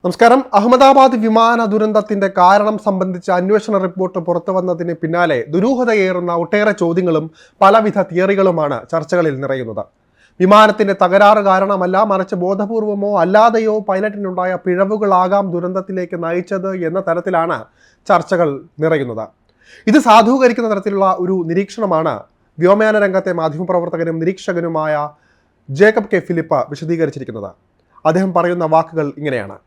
നമസ്കാരം. അഹമ്മദാബാദ് വിമാന ദുരന്തത്തിന്റെ കാരണം സംബന്ധിച്ച അന്വേഷണ റിപ്പോർട്ട് പുറത്തു വന്നതിന് പിന്നാലെ ദുരൂഹതയേറുന്ന ഒട്ടേറെ ചോദ്യങ്ങളും പലവിധ തിയറികളുമാണ് ചർച്ചകളിൽ നിറയുന്നത്. വിമാനത്തിന്റെ തകരാറ് കാരണമല്ല, മറിച്ച് ബോധപൂർവമോ അല്ലാതെയോ പൈലറ്റിനുണ്ടായ പിഴവുകളാകാം ദുരന്തത്തിലേക്ക് നയിച്ചത് എന്ന തരത്തിലാണ് ചർച്ചകൾ നിറയുന്നത്. ഇത് സാധൂകരിക്കുന്ന തരത്തിലുള്ള ഒരു നിരീക്ഷണമാണ് വ്യോമയാന രംഗത്തെ മാധ്യമപ്രവർത്തകനും നിരീക്ഷകനുമായ ജേക്കബ് കെ ഫിലിപ്പ് വിശദീകരിച്ചിരിക്കുന്നത്. അദ്ദേഹം പറയുന്ന വാക്കുകൾ ഇങ്ങനെയാണ്: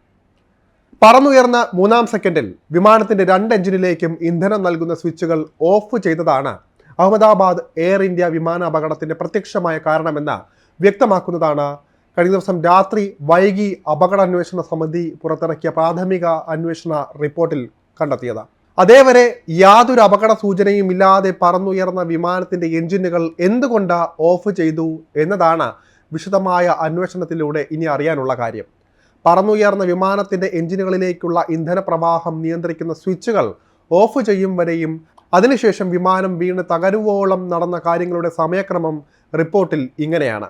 പറന്നുയർന്ന 3-ാം സെക്കൻഡിൽ വിമാനത്തിന്റെ 2 എഞ്ചിനിലേക്കും ഇന്ധനം നൽകുന്ന സ്വിച്ചുകൾ ഓഫ് ചെയ്തതാണ് അഹമ്മദാബാദ് എയർ ഇന്ത്യ വിമാന അപകടത്തിന്റെ പ്രത്യക്ഷമായ കാരണമെന്ന് വ്യക്തമാക്കുന്നതാണ് കഴിഞ്ഞ ദിവസം രാത്രി വൈകി അപകടാന്വേഷണ സമിതി പുറത്തിറക്കിയ പ്രാഥമിക അന്വേഷണ റിപ്പോർട്ടിൽ കണ്ടെത്തിയത്. അതേവരെ യാതൊരു അപകട സൂചനയും ഇല്ലാതെ പറന്നുയർന്ന വിമാനത്തിന്റെ എഞ്ചിനുകൾ എന്തുകൊണ്ട് ഓഫ് ചെയ്തു എന്നതാണ് വിശദമായ അന്വേഷണത്തിലൂടെ ഇനി അറിയാനുള്ള കാര്യം. പറന്നുയർന്ന വിമാനത്തിന്റെ എഞ്ചിനുകളിലേക്കുള്ള ഇന്ധന പ്രവാഹം നിയന്ത്രിക്കുന്ന സ്വിച്ചുകൾ ഓഫ് ചെയ്യും വരെയും അതിനുശേഷം വിമാനം വീണ് തകരുവോളം നടന്ന കാര്യങ്ങളുടെ സമയക്രമം റിപ്പോർട്ടിൽ ഇങ്ങനെയാണ്: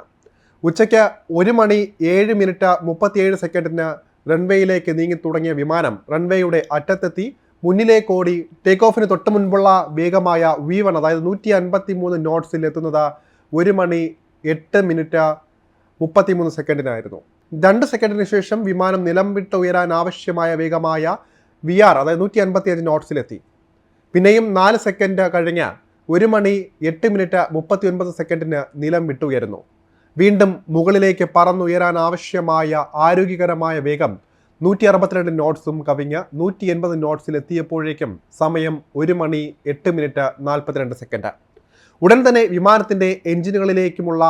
ഉച്ചയ്ക്ക് 1:07:37 റൺവേയിലേക്ക് നീങ്ങി തുടങ്ങിയ വിമാനം റൺവേയുടെ അറ്റത്തെത്തി മുന്നിലേക്കോടി ടേക്ക് ഓഫിന് തൊട്ട് മുൻപുള്ള വേഗമായ V1 അതായത് 153 നോട്ട്സിൽ എത്തുന്നത് 1:08:33 2 സെക്കൻഡിന് ശേഷം വിമാനം നിലം വിട്ട് ഉയരാൻ ആവശ്യമായ വേഗമായ VR അതായത് 155 നോട്ട്സിലെത്തി. പിന്നെയും 4 സെക്കൻഡ് കഴിഞ്ഞ് 1:08:39 നിലം വിട്ടുയരുന്നു. വീണ്ടും മുകളിലേക്ക് പറന്നുയരാൻ ആവശ്യമായ ആരോഗ്യകരമായ വേഗം 162 നോട്ട്സും കവിഞ്ഞ് 180 നോട്ട്സിലെത്തിയപ്പോഴേക്കും സമയം 1:08:42. ഉടൻ തന്നെ വിമാനത്തിന്റെ എഞ്ചിനുകളിലേക്കുമുള്ള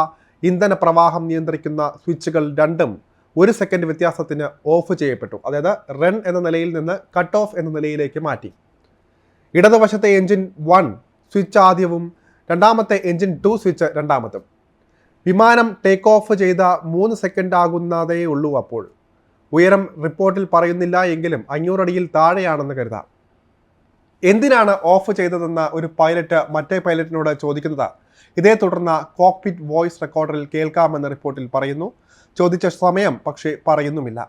ഇന്ധന പ്രവാഹം നിയന്ത്രിക്കുന്ന സ്വിച്ചുകൾ രണ്ടും 1 സെക്കൻഡ് വ്യത്യാസത്തിന് ഓഫ് ചെയ്യപ്പെട്ടു. അതായത് റൺ എന്ന നിലയിൽ നിന്ന് കട്ട് ഓഫ് എന്ന നിലയിലേക്ക് മാറ്റി. ഇടതുവശത്തെ എഞ്ചിൻ 1 സ്വിച്ച് ആദ്യവും രണ്ടാമത്തെ എഞ്ചിൻ 2 സ്വിച്ച് രണ്ടാമതും. വിമാനം ടേക്ക് ഓഫ് ചെയ്ത 3 സെക്കൻഡ് ആകുന്നതേ ഉള്ളൂ. അപ്പോൾ ഉയരം റിപ്പോർട്ടിൽ പറയുന്നില്ല എങ്കിലും 500 അടിയിൽ താഴെയാണെന്ന് കരുതാം. എന്തിനാണ് ഓഫ് ചെയ്തതെന്ന് ഒരു പൈലറ്റ് മറ്റേ പൈലറ്റിനോട് ചോദിക്കുന്നത് ഇതേ തുടർന്ന് കോക്പിറ്റ് വോയിസ് റെക്കോർഡറിൽ കേൾക്കാമെന്ന് റിപ്പോർട്ടിൽ പറയുന്നു. ചോദിച്ച സമയം പക്ഷേ പറയുന്നുമില്ല.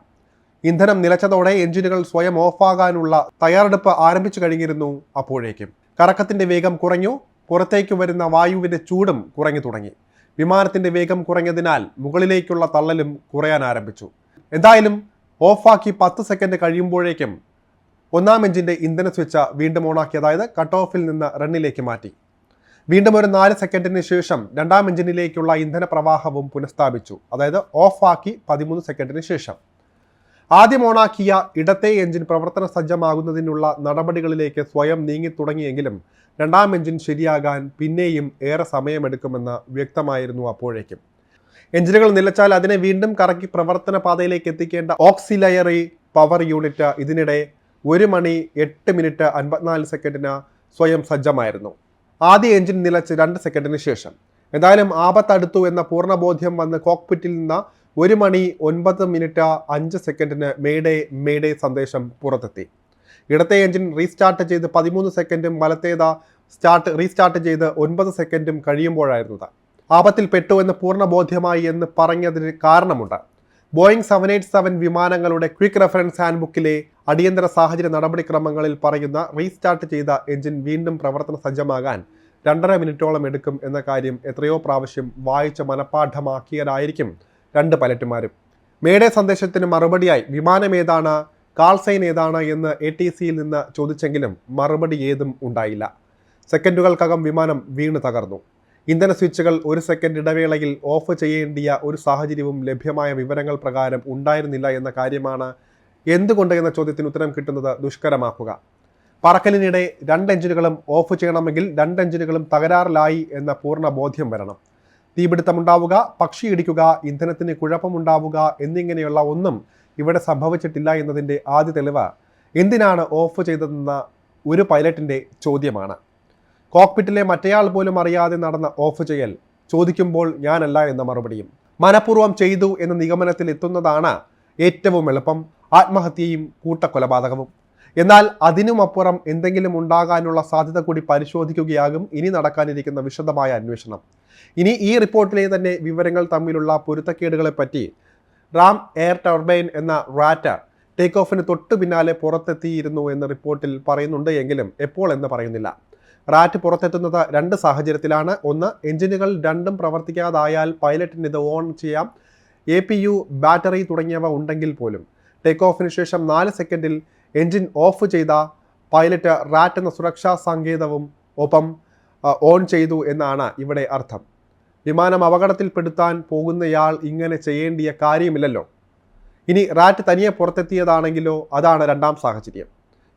ഇന്ധനം നിലച്ചതോടെ എഞ്ചിനുകൾ സ്വയം ഓഫാകാനുള്ള തയ്യാറെടുപ്പ് ആരംഭിച്ചു കഴിഞ്ഞിരുന്നു. അപ്പോഴേക്കും കറക്കത്തിന്റെ വേഗം കുറഞ്ഞു, പുറത്തേക്ക് വരുന്ന വായുവിന്റെ ചൂടും കുറഞ്ഞു തുടങ്ങി. വിമാനത്തിന്റെ വേഗം കുറഞ്ഞതിനാൽ മുകളിലേക്കുള്ള തള്ളലും കുറയാൻ ആരംഭിച്ചു. എന്തായാലും ഓഫാക്കി 10 സെക്കൻഡ് കഴിയുമ്പോഴേക്കും 1-ാം എഞ്ചിന്റെ ഇന്ധന സ്വിച്ച് വീണ്ടും ഓണാക്കി, അതായത് കട്ട് ഓഫിൽ നിന്ന് റണ്ണിലേക്ക് മാറ്റി. വീണ്ടും ഒരു 4 സെക്കൻഡിന് ശേഷം 2-ാം എഞ്ചിനിലേക്കുള്ള ഇന്ധന പ്രവാഹവും പുനഃസ്ഥാപിച്ചു, അതായത് ഓഫാക്കി 13 സെക്കൻഡിന് ശേഷം. ആദ്യം ഓണാക്കിയ ഇടത്തെ എഞ്ചിൻ പ്രവർത്തന സജ്ജമാകുന്നതിനുള്ള നടപടികളിലേക്ക് സ്വയം നീങ്ങി തുടങ്ങിയെങ്കിലും 2-ാം എഞ്ചിൻ ശരിയാകാൻ പിന്നെയും ഏറെ സമയമെടുക്കുമെന്ന് വ്യക്തമായിരുന്നു. അപ്പോഴേക്കും എഞ്ചിനുകൾ നിലച്ചാൽ അതിനെ വീണ്ടും കറക്കി പ്രവർത്തന പാതയിലേക്ക് എത്തിക്കേണ്ട ഓക്സിലറി പവർ യൂണിറ്റ് ഇതിനിടെ 1:08:54 സ്വയം സജ്ജമായിരുന്നു. ആദ്യ എഞ്ചിൻ നിലച്ച് 2 സെക്കൻഡിന് ശേഷം. എന്തായാലും ആപത്തടുത്തു എന്ന പൂർണ്ണബോധ്യം വന്ന് കോക്പിറ്റിൽ നിന്ന് 1:09:05 മേഡേ സന്ദേശം പുറത്തെത്തി. ഇടത്തെ എഞ്ചിൻ റീസ്റ്റാർട്ട് ചെയ്ത് 13 സെക്കൻഡും വലത്തേത് റീസ്റ്റാർട്ട് ചെയ്ത് 9 സെക്കൻഡും കഴിയുമ്പോഴായിരുന്നത്. ആപത്തിൽ പെട്ടു എന്ന് പൂർണ്ണബോധ്യമായി എന്ന് പറഞ്ഞതിന് കാരണമുണ്ട്. ബോയിങ് 787 വിമാനങ്ങളുടെ ക്വിക്ക് റെഫറൻസ് ഹാൻഡ് ബുക്കിലെ അടിയന്തര സാഹചര്യ നടപടിക്രമങ്ങളിൽ പറയുന്ന റീസ്റ്റാർട്ട് ചെയ്ത എഞ്ചിൻ വീണ്ടും പ്രവർത്തന സജ്ജമാകാൻ 2.5 മിനിറ്റോളം എടുക്കും എന്ന കാര്യം എത്രയോ പ്രാവശ്യം വായിച്ച് മനഃപ്പാഠമാക്കിയതായിരിക്കും 2 പൈലറ്റുമാരും. മേഡേ സന്ദേശത്തിന് മറുപടിയായി വിമാനം ഏതാണ്, കാൾ സൈൻ ഏതാണ് എന്ന് ATCയിൽ നിന്ന് ചോദിച്ചെങ്കിലും മറുപടി ഏതും ഉണ്ടായില്ല. സെക്കൻഡുകൾക്കകം വിമാനം വീണ് തകർന്നു. ഇന്ധന സ്വിച്ചുകൾ 1 സെക്കൻഡ് ഇടവേളയിൽ ഓഫ് ചെയ്യേണ്ടിയ ഒരു സാഹചര്യവും ലഭ്യമായ വിവരങ്ങൾ പ്രകാരം ഉണ്ടായിരുന്നില്ല എന്ന കാര്യമാണ് എന്തുകൊണ്ട് എന്ന ചോദ്യത്തിന് ഉത്തരം കിട്ടുന്നത് ദുഷ്കരമാക്കുക. പറക്കലിനിടെ 2 എഞ്ചിനുകളും ഓഫ് ചെയ്യണമെങ്കിൽ 2 എഞ്ചിനുകളും തകരാറിലായി എന്ന പൂർണ്ണ ബോധ്യം വരണം. തീപിടുത്തമുണ്ടാവുക, പക്ഷി ഇടിക്കുക, ഇന്ധനത്തിന് കുഴപ്പമുണ്ടാവുക എന്നിങ്ങനെയുള്ള ഒന്നും ഇവിടെ സംഭവിച്ചിട്ടില്ല എന്നതിൻ്റെ ആദ്യ തെളിവ് എന്തിനാണ് ഓഫ് ചെയ്തതെന്ന ഒരു പൈലറ്റിൻ്റെ ചോദ്യമാണ്. കോക്പിറ്റിലെ മറ്റേയാൾ പോലും അറിയാതെ നടന്ന ഓഫ് ചെയ്യൽ ചോദിക്കുമ്പോൾ ഞാനല്ല എന്ന മറുപടിയും. മനഃപൂർവ്വം ചെയ്തു എന്ന നിഗമനത്തിൽ എത്തുന്നതാണ് ഏറ്റവും എളുപ്പം, ആത്മഹത്യയും കൂട്ടക്കൊലപാതകവും. എന്നാൽ അതിനുമപ്പുറം എന്തെങ്കിലും ഉണ്ടാകാനുള്ള സാധ്യത കൂടി പരിശോധിക്കുകയാകും ഇനി നടക്കാനിരിക്കുന്ന വിശദമായ അന്വേഷണം. ഇനി ഈ റിപ്പോർട്ടിലെ തന്നെ വിവരങ്ങൾ തമ്മിലുള്ള പൊരുത്തക്കേടുകളെപ്പറ്റി റാം എയർ ടർബൈൻ എന്ന റാറ്റ് ടേക്ക് ഓഫിന് തൊട്ടു പിന്നാലെ പുറത്തെത്തിയിരുന്നു എന്ന് റിപ്പോർട്ടിൽ പറയുന്നുണ്ട് എങ്കിലും എപ്പോൾ എന്ന് പറയുന്നില്ല. റാറ്റ് പുറത്തെത്തുന്നത് രണ്ട് സാഹചര്യത്തിലാണ്. ഒന്ന്, എഞ്ചിനുകൾ രണ്ടും പ്രവർത്തിക്കാതായാൽ പൈലറ്റിന് ഇത് ഓൺ ചെയ്യാം. APU, ബാറ്ററി തുടങ്ങിയവ ഉണ്ടെങ്കിൽ പോലും ടേക്ക് ഓഫിന് ശേഷം 4 സെക്കൻഡിൽ എഞ്ചിൻ ഓഫ് ചെയ്ത പൈലറ്റ് റാറ്റ് എന്ന സുരക്ഷാ സങ്കേതവും ഒപ്പം ഓൺ ചെയ്തു എന്നാണ് ഇവിടെ അർത്ഥം. വിമാനം അപകടത്തിൽപ്പെടുത്താൻ പോകുന്നയാൾ ഇങ്ങനെ ചെയ്യേണ്ടിയ കാര്യമില്ലല്ലോ. ഇനി റാറ്റ് തനിയെ പുറത്തെത്തിയതാണെങ്കിലോ, അതാണ് രണ്ടാം സാഹചര്യം.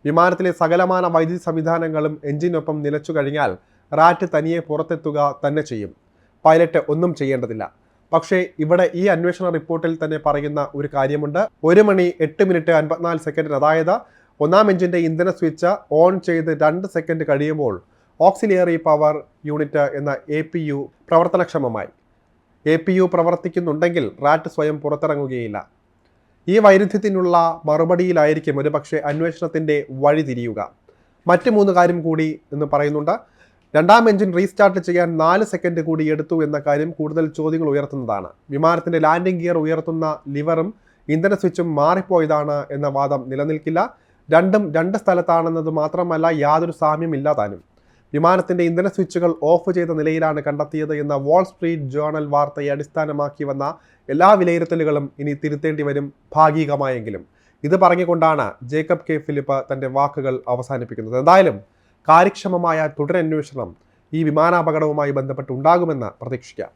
വിമാനത്തിലെ സകലമാന വൈദ്യുതി സംവിധാനങ്ങളും എഞ്ചിനൊപ്പം നിലച്ചു കഴിഞ്ഞാൽ റാറ്റ് തനിയെ പുറത്തെത്തുക തന്നെ ചെയ്യും. പൈലറ്റ് ഒന്നും ചെയ്യേണ്ടതില്ല. പക്ഷേ ഇവിടെ ഈ അന്വേഷണ റിപ്പോർട്ടിൽ തന്നെ പറയുന്ന ഒരു കാര്യമുണ്ട്. 1 മണി 8 മിനിറ്റ് 54 സെക്കൻഡിന്, അതായത് ഒന്നാം എഞ്ചിൻ്റെ ഇന്ധന സ്വിച്ച് ഓൺ ചെയ്ത് 2 സെക്കൻഡ് കഴിയുമ്പോൾ ഓക്സിലിയറി പവർ യൂണിറ്റ് എന്ന APU പ്രവർത്തനക്ഷമമായി. APU പ്രവർത്തിക്കുന്നുണ്ടെങ്കിൽ റാറ്റ് സ്വയം പുറത്തിറങ്ങുകയില്ല. ഈ വൈരുദ്ധ്യത്തിനുള്ള മറുപടിയിലായിരിക്കും ഒരുപക്ഷെ അന്വേഷണത്തിൻ്റെ വഴി തിരിയുക. മറ്റ് 3 കാര്യം കൂടി എന്ന് പറയുന്നുണ്ട്. രണ്ടാം എഞ്ചിൻ റീസ്റ്റാർട്ട് ചെയ്യാൻ 4 സെക്കൻഡ് കൂടി എടുത്തു എന്ന കാര്യം കൂടുതൽ ചോദ്യങ്ങൾ ഉയർത്തുന്നതാണ്. വിമാനത്തിൻ്റെ ലാൻഡിംഗ് ഗിയർ ഉയർത്തുന്ന ലിവറും ഇന്ധന സ്വിച്ചും മാറിപ്പോയതാണ് എന്ന വാദം നിലനിൽക്കില്ല. രണ്ടും 2 സ്ഥലത്താണെന്നത് മാത്രമല്ല, യാതൊരു സാമ്യമില്ല താനും. വിമാനത്തിൻ്റെ ഇന്ധന സ്വിച്ചുകൾ ഓഫ് ചെയ്ത നിലയിലാണ് കണ്ടെത്തിയത് എന്ന വാൾ സ്ട്രീറ്റ് ജേർണൽ വാർത്തയെ അടിസ്ഥാനമാക്കി വന്ന എല്ലാ വിലയിരുത്തലുകളും ഇനി തിരുത്തേണ്ടി വരും, ഭാഗികമായെങ്കിലും. ഇത് പറഞ്ഞുകൊണ്ടാണ് ജേക്കബ് കെ ഫിലിപ്പ് തൻ്റെ വാക്കുകൾ അവസാനിപ്പിക്കുന്നത്. എന്തായാലും കാര്യക്ഷമമായ തുടരന്വേഷണം ഈ വിമാനാപകടവുമായി ബന്ധപ്പെട്ട് ഉണ്ടാകുമെന്ന് പ്രതീക്ഷിക്കാം.